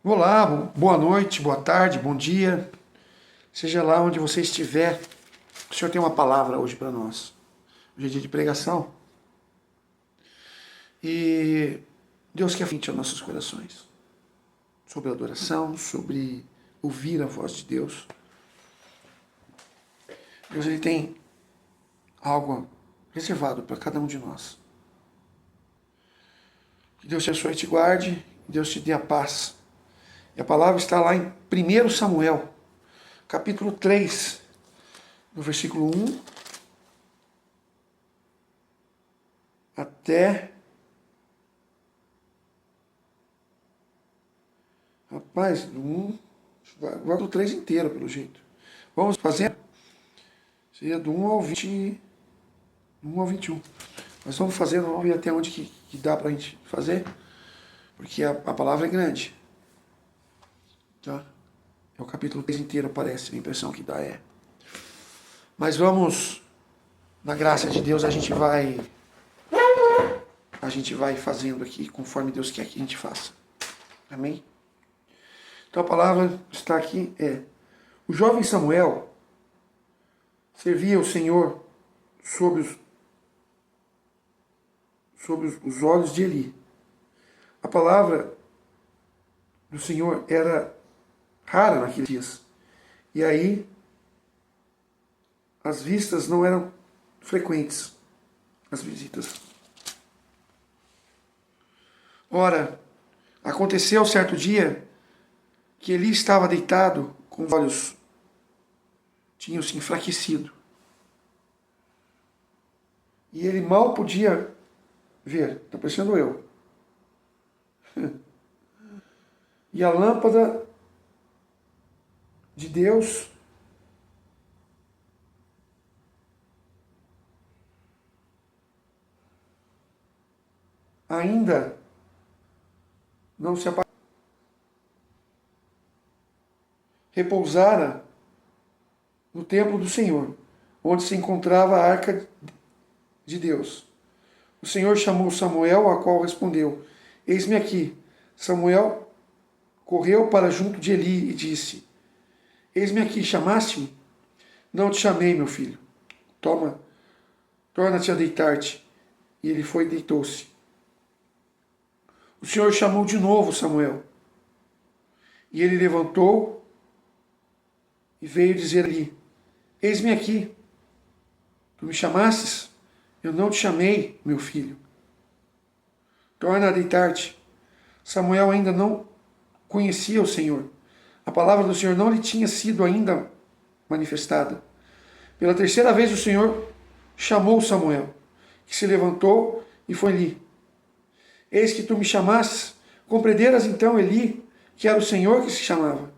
Olá, boa noite, boa tarde, bom dia. Seja lá onde você estiver, o Senhor tem uma palavra hoje para nós. Hoje é dia de pregação. E Deus quer falar aos nossos corações. Sobre adoração, sobre ouvir a voz de Deus. Deus ele tem algo reservado para cada um de nós. Que Deus te abençoe e te guarde, que Deus te dê a paz. E a palavra está lá em 1 Samuel, capítulo 3, no versículo 1 até... Rapaz, do 1, agora do 3 inteiro, pelo jeito. Vamos fazer? Seria do 1 ao 20, 1 ao 21. Mas vamos fazer, vamos ver até onde que dá pra gente fazer, porque a palavra é grande. Tá? É o capítulo 3 inteiro, parece, a impressão que dá é. Mas vamos, na graça de Deus, a gente vai fazendo aqui, conforme Deus quer que a gente faça. Amém? Então a palavra está aqui, o jovem Samuel servia o Senhor sob os olhos de Eli. A palavra do Senhor era rara naqueles dias. E aí, as vistas não eram frequentes, as visitas. Ora, aconteceu certo dia que Eli estava deitado com os olhos tinham se enfraquecido. E ele mal podia ver, está parecendo eu. E a lâmpada de Deus ainda não se apagou. Repousara no templo do Senhor, onde se encontrava a arca de Deus. O Senhor chamou Samuel, a qual respondeu: Eis-me aqui. Samuel correu para junto de Eli e disse: Eis-me aqui, chamaste-me? Não te chamei, meu filho. Torna-te a deitar-te. E ele foi e deitou-se. O Senhor chamou de novo Samuel. E ele levantou e veio dizer ali: Eis-me aqui. Tu me chamastes? Eu não te chamei, meu filho. Torna a deitar-te. Samuel ainda não conhecia o Senhor. A palavra do Senhor não lhe tinha sido ainda manifestada. Pela terceira vez o Senhor chamou Samuel, que se levantou e foi ali. Eis que tu me chamastes. Compreenderas então, Eli, que era o Senhor que se chamava.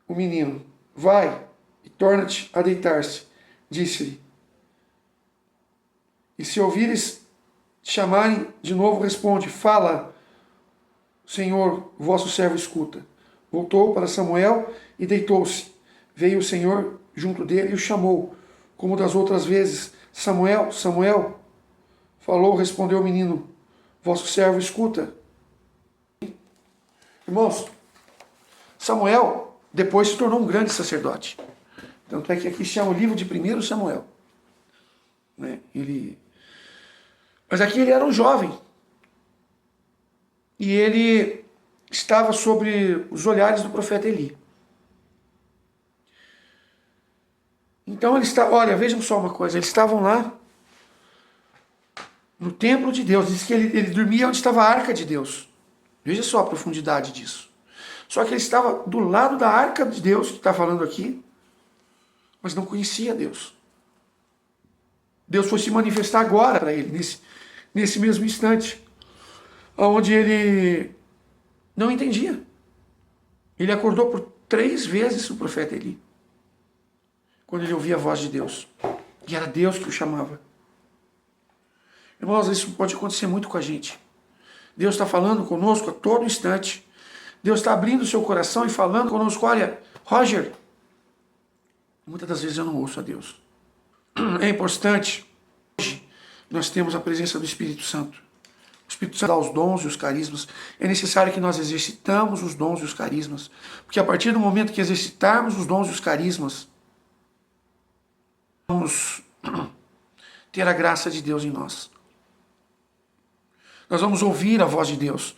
O menino: Vai e torna-te a deitar-se, disse-lhe. E se ouvires te chamarem de novo, responde: Fala, Senhor, vosso servo escuta. Voltou para Samuel e deitou-se. Veio o Senhor junto dele e o chamou, como das outras vezes: Samuel, Samuel. Falou, respondeu o menino: Vosso servo escuta. Irmãos, Samuel depois se tornou um grande sacerdote. Tanto é que aqui chama o livro de 1 Samuel. Né? Mas aqui ele era um jovem. E ele estava sobre os olhares do profeta Eli. Então ele está, olha, vejam só uma coisa, eles estavam lá no templo de Deus. Diz que ele dormia onde estava a arca de Deus. Veja só a profundidade disso. Só que ele estava do lado da arca de Deus, que está falando aqui, mas não conhecia Deus. Deus foi se manifestar agora para ele, nesse mesmo instante, onde ele não entendia. Ele acordou por 3 vezes o profeta Eli, quando ele ouvia a voz de Deus. E era Deus que o chamava. Irmãos, isso pode acontecer muito com a gente. Deus está falando conosco a todo instante. Deus está abrindo o seu coração e falando conosco: olha, Roger, muitas das vezes eu não ouço a Deus. É importante. Hoje nós temos a presença do Espírito Santo. Espírito Santo dá os dons e os carismas. É necessário que nós exercitamos os dons e os carismas. Porque a partir do momento que exercitarmos os dons e os carismas, vamos ter a graça de Deus em nós. Nós vamos ouvir a voz de Deus.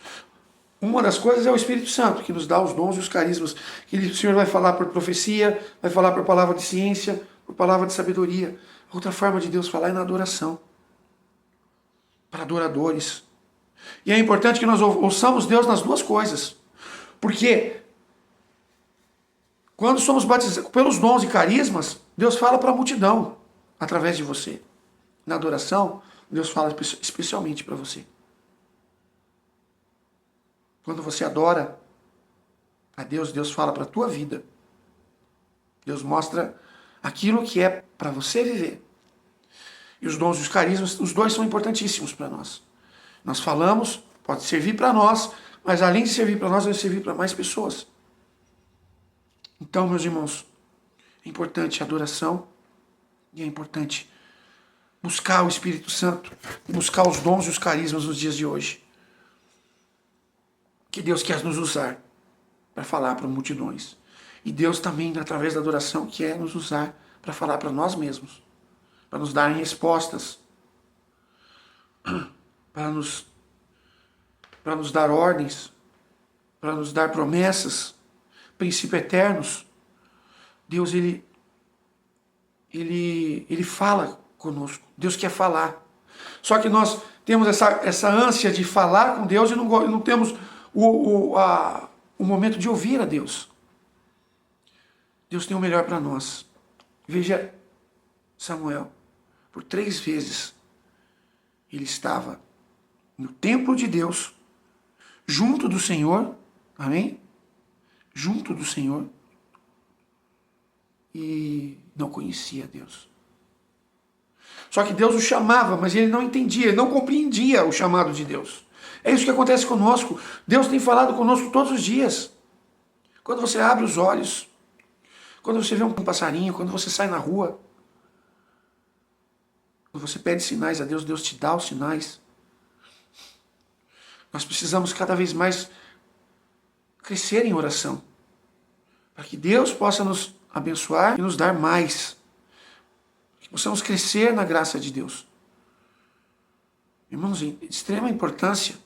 Uma das coisas é o Espírito Santo, que nos dá os dons e os carismas. Que o Senhor vai falar por profecia, vai falar por palavra de ciência, por palavra de sabedoria. Outra forma de Deus falar é na adoração. Para adoradores. E é importante que nós ouçamos Deus nas duas coisas. Porque quando somos batizados pelos dons e carismas, Deus fala para a multidão através de você. Na adoração, Deus fala especialmente para você. Quando você adora a Deus, Deus fala para a tua vida. Deus mostra aquilo que é para você viver. E os dons e os carismas, os dois são importantíssimos para nós. Nós falamos, pode servir para nós, mas além de servir para nós, vai servir para mais pessoas. Então, meus irmãos, é importante a adoração e é importante buscar o Espírito Santo e buscar os dons e os carismas nos dias de hoje. Que Deus quer nos usar para falar para multidões. E Deus também, através da adoração, quer nos usar para falar para nós mesmos. Para nos darem respostas. Para nos dar ordens. Para nos dar promessas. Princípios eternos. Deus, Ele fala conosco. Deus quer falar. Só que nós temos essa ânsia de falar com Deus e não temos o momento de ouvir a Deus. Deus tem o melhor para nós. Veja Samuel. Por 3 vezes ele estava no templo de Deus, junto do Senhor, amém? Junto do Senhor, e não conhecia Deus. Só que Deus o chamava, mas ele não entendia, ele não compreendia o chamado de Deus. É isso que acontece conosco. Deus tem falado conosco todos os dias. Quando você abre os olhos, quando você vê um passarinho, quando você sai na rua, quando você pede sinais a Deus, Deus te dá os sinais. Nós precisamos cada vez mais crescer em oração, para que Deus possa nos abençoar e nos dar mais. Que possamos crescer na graça de Deus. Irmãos, de extrema importância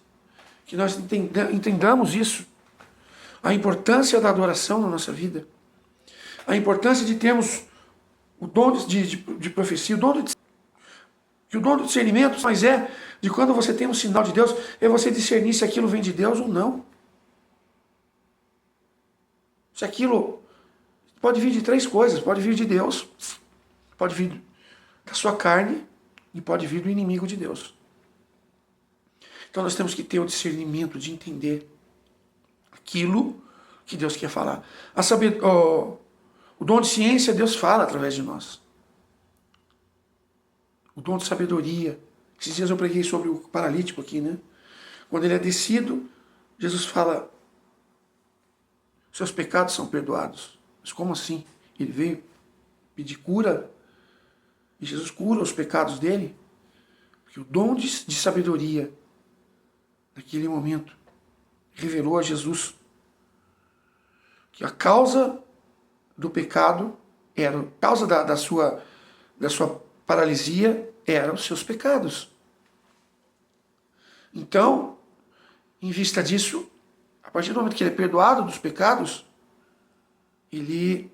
que nós entendamos isso. A importância da adoração na nossa vida. A importância de termos o dom de profecia, o dom de discernimento, mas é de quando você tem um sinal de Deus, é você discernir se aquilo vem de Deus ou não. Se aquilo pode vir de 3 coisas, pode vir de Deus, pode vir da sua carne e pode vir do inimigo de Deus. Então nós temos que ter o discernimento de entender aquilo que Deus quer falar. O dom de ciência, Deus fala através de nós. O dom de sabedoria. Esses dias eu preguei sobre o paralítico aqui, né? Quando ele é descido, Jesus fala: seus pecados são perdoados. Mas como assim? Ele veio pedir cura e Jesus cura os pecados dele? Porque o dom de sabedoria, naquele momento, revelou a Jesus que a causa do pecado era, a causa da sua paralisia eram os seus pecados. Então, em vista disso, a partir do momento que ele é perdoado dos pecados, ele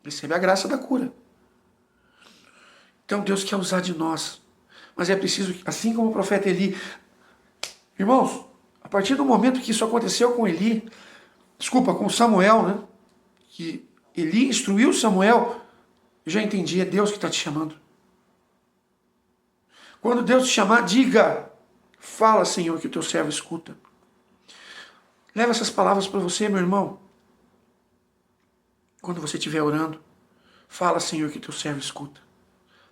recebe a graça da cura. Então Deus quer usar de nós. Mas é preciso, assim como o profeta Eli. Irmãos, a partir do momento que isso aconteceu com Samuel, né? Que Eli instruiu Samuel, eu já entendi, é Deus que está te chamando. Quando Deus te chamar, diga: fala, Senhor, que o teu servo escuta. Leva essas palavras para você, meu irmão. Quando você estiver orando, fala, Senhor, que o teu servo escuta.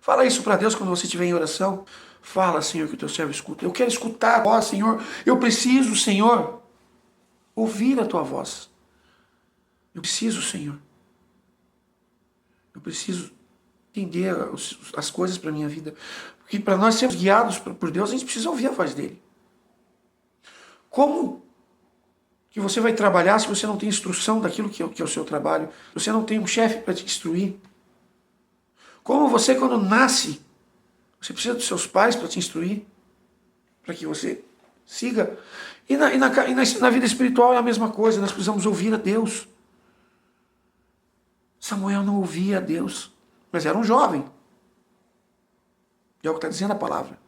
Fala isso para Deus quando você estiver em oração. Fala, Senhor, que o teu servo escuta. Eu quero escutar a voz, Senhor. Eu preciso, Senhor, ouvir a tua voz. Eu preciso, Senhor. Eu preciso entender as coisas para a minha vida. Porque para nós sermos guiados por Deus, a gente precisa ouvir a voz dele. Como que você vai trabalhar se você não tem instrução daquilo que é o seu trabalho? Se você não tem um chefe para te instruir? Como você, quando nasce, você precisa dos seus pais para te instruir? Para que você siga? Na vida espiritual é a mesma coisa, nós precisamos ouvir a Deus. Samuel não ouvia a Deus, mas era um jovem. E é o que está dizendo a palavra.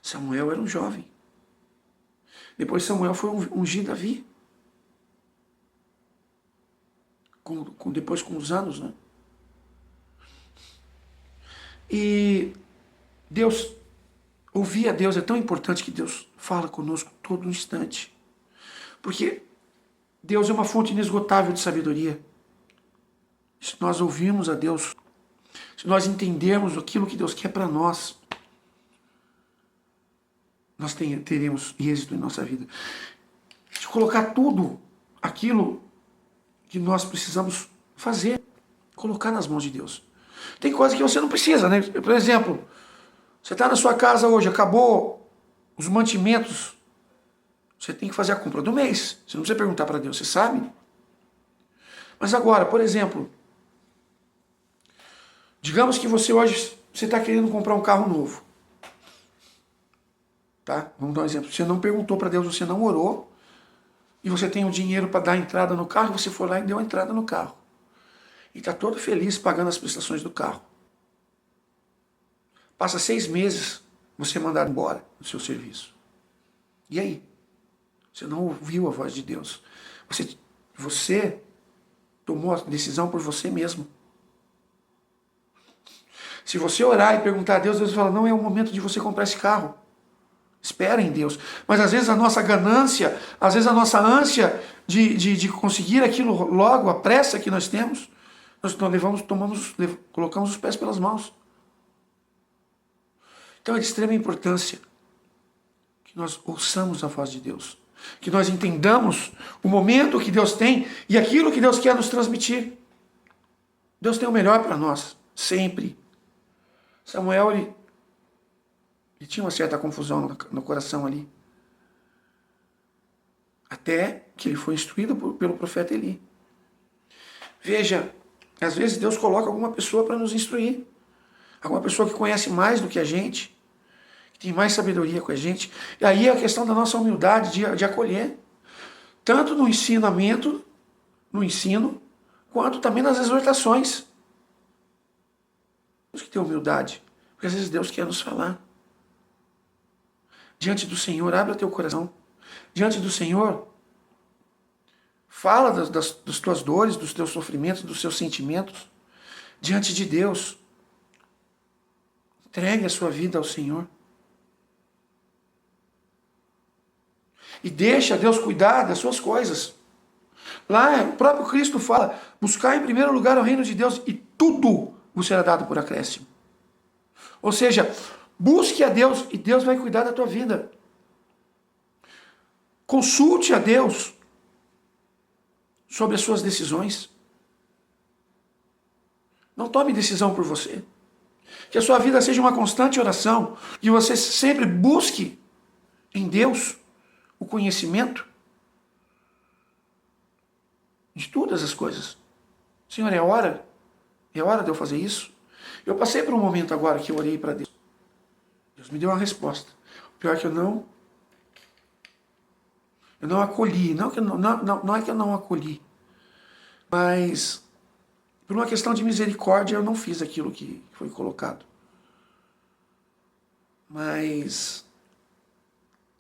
Samuel era um jovem. Depois Samuel foi ungir Davi. Depois com os anos, né? E Deus, ouvir a Deus é tão importante que Deus fala conosco todo instante. Porque Deus é uma fonte inesgotável de sabedoria. Se nós ouvirmos a Deus, se nós entendermos aquilo que Deus quer para nós, nós teremos êxito em nossa vida. De colocar tudo aquilo que nós precisamos fazer, colocar nas mãos de Deus. Tem coisa que você não precisa, né? Por exemplo, você está na sua casa hoje, acabou os mantimentos, você tem que fazer a compra do mês. Você não precisa perguntar para Deus, você sabe? Mas agora, por exemplo, digamos que você hoje está querendo comprar um carro novo. Tá? Vamos dar um exemplo. Você não perguntou para Deus, você não orou, e você tem o dinheiro para dar entrada no carro, você foi lá e deu a entrada no carro. E está todo feliz pagando as prestações do carro. Passa 6 meses, você é mandado embora do seu serviço. E aí? Você não ouviu a voz de Deus. Você tomou a decisão por você mesmo. Se você orar e perguntar a Deus, Deus fala, não é o momento de você comprar esse carro. Espera em Deus. Mas às vezes a nossa ganância, às vezes a nossa ânsia de conseguir aquilo logo, a pressa que nós temos, nós colocamos os pés pelas mãos. Então é de extrema importância que nós ouçamos a voz de Deus. Que nós entendamos o momento que Deus tem e aquilo que Deus quer nos transmitir. Deus tem o melhor para nós, sempre. Samuel, ele tinha uma certa confusão no coração ali. Até que ele foi instruído pelo profeta Eli. Veja, às vezes Deus coloca alguma pessoa para nos instruir. Alguma pessoa que conhece mais do que a gente, que tem mais sabedoria com a gente. E aí é a questão da nossa humildade de acolher. Tanto no ensinamento, no ensino, quanto também nas exortações. Temos que ter humildade, porque às vezes Deus quer nos falar. Diante do Senhor, abre o teu coração. Diante do Senhor, fala das tuas dores, dos teus sofrimentos, dos seus sentimentos. Diante de Deus, entregue a sua vida ao Senhor. E deixa Deus cuidar das suas coisas. Lá o próprio Cristo fala, buscar em primeiro lugar o reino de Deus e tudo vos será dado por acréscimo. Ou seja, busque a Deus e Deus vai cuidar da tua vida. Consulte a Deus sobre as suas decisões. Não tome decisão por você. Que a sua vida seja uma constante oração, que você sempre busque em Deus o conhecimento de todas as coisas. Senhor, é hora de eu fazer isso. Eu passei por um momento agora que eu orei para Deus. Deus me deu uma resposta. O pior é que eu não acolhi. Não é que eu não acolhi. Mas, por uma questão de misericórdia, eu não fiz aquilo que foi colocado. Mas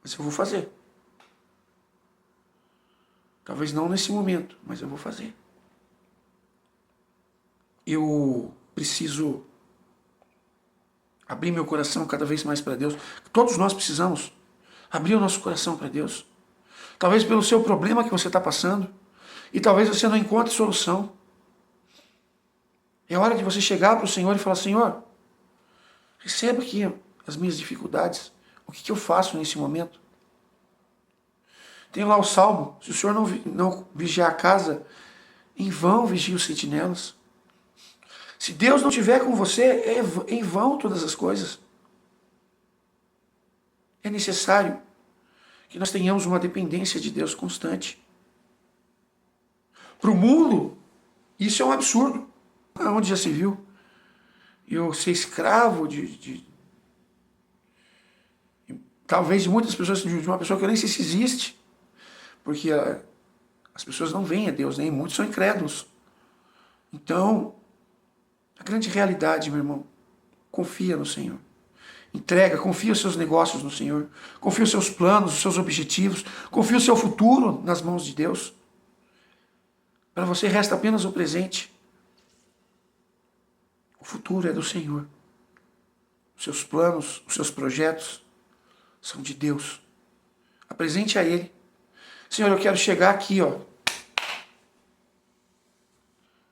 eu vou fazer. Talvez não nesse momento, mas eu vou fazer. Eu preciso abrir meu coração cada vez mais para Deus. Todos nós precisamos abrir o nosso coração para Deus. Talvez pelo seu problema que você está passando. E talvez você não encontre solução. É hora de você chegar para o Senhor e falar, Senhor, receba aqui as minhas dificuldades. O que eu faço nesse momento? Tem lá o Salmo, se o Senhor não vigiar a casa, em vão vigia os sentinelas. Se Deus não estiver com você, é em vão todas as coisas. É necessário Que nós tenhamos uma dependência de Deus constante. Para o mundo, isso é um absurdo. Onde já se viu eu ser escravo talvez de muitas pessoas, de uma pessoa que eu nem sei se existe, porque as pessoas não veem a Deus, nem muitos são incrédulos. Então, a grande realidade, meu irmão, confia no Senhor. Entrega, confia os seus negócios no Senhor. Confia os seus planos, os seus objetivos. Confia o seu futuro nas mãos de Deus. Para você resta apenas o presente. O futuro é do Senhor. Os seus planos, os seus projetos são de Deus. Apresente a Ele. Senhor, eu quero chegar aqui, ó.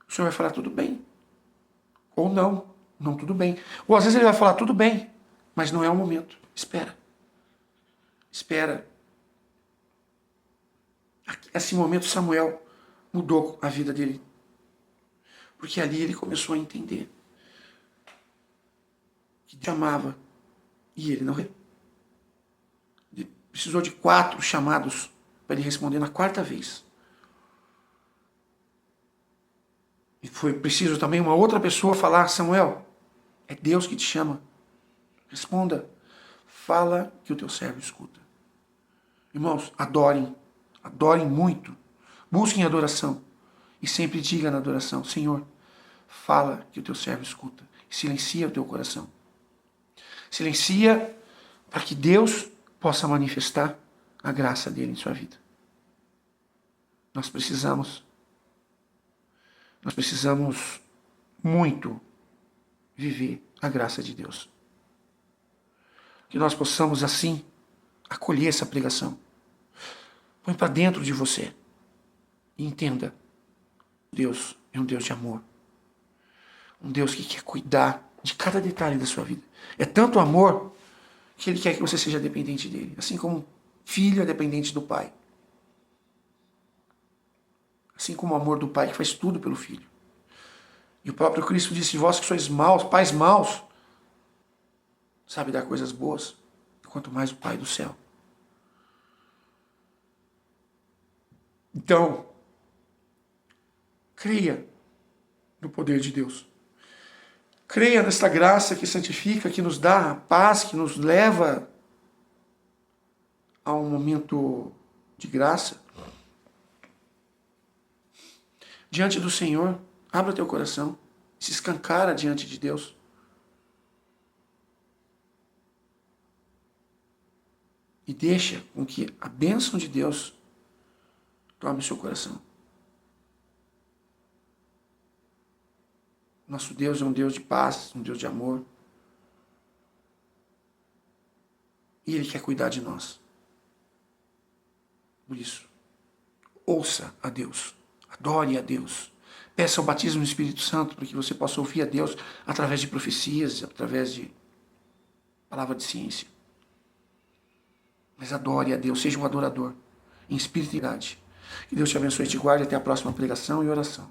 O Senhor vai falar tudo bem. Ou não, não tudo bem. Ou às vezes Ele vai falar tudo bem, mas não é o momento. Espera. Espera. Esse momento Samuel mudou a vida dele. Porque ali ele começou a entender que Deus amava e ele não. Ele precisou de 4 chamados para ele responder na 4ª vez. E foi preciso também uma outra pessoa falar: Samuel, é Deus que te chama. Responda. Fala que o teu servo escuta. Irmãos, adorem. Adorem muito. Busquem adoração. E sempre diga na adoração: Senhor, fala que o teu servo escuta. E silencia o teu coração. Silencia para que Deus possa manifestar a graça dele em sua vida. Nós precisamos muito viver a graça de Deus. Que nós possamos assim acolher essa pregação. Põe para dentro de você e entenda: Deus é um Deus de amor. Um Deus que quer cuidar de cada detalhe da sua vida. É tanto amor que Ele quer que você seja dependente dele. Assim como filho é dependente do pai. Assim como o amor do pai que faz tudo pelo filho. E o próprio Cristo disse: vós que sois maus, pais maus, sabe dar coisas boas, quanto mais o Pai do céu. Então, creia no poder de Deus. Creia nesta graça que santifica, que nos dá a paz, que nos leva a um momento de graça. Diante do Senhor, abra teu coração, se escancara diante de Deus. E deixa com que a bênção de Deus tome o seu coração. Nosso Deus é um Deus de paz, um Deus de amor. E Ele quer cuidar de nós. Por isso, ouça a Deus, adore a Deus. Peça o batismo no Espírito Santo para que você possa ouvir a Deus através de profecias, através de palavra de ciência. Mas adore a Deus, seja um adorador, em espírito e verdade. Que Deus te abençoe e te guarde até a próxima pregação e oração.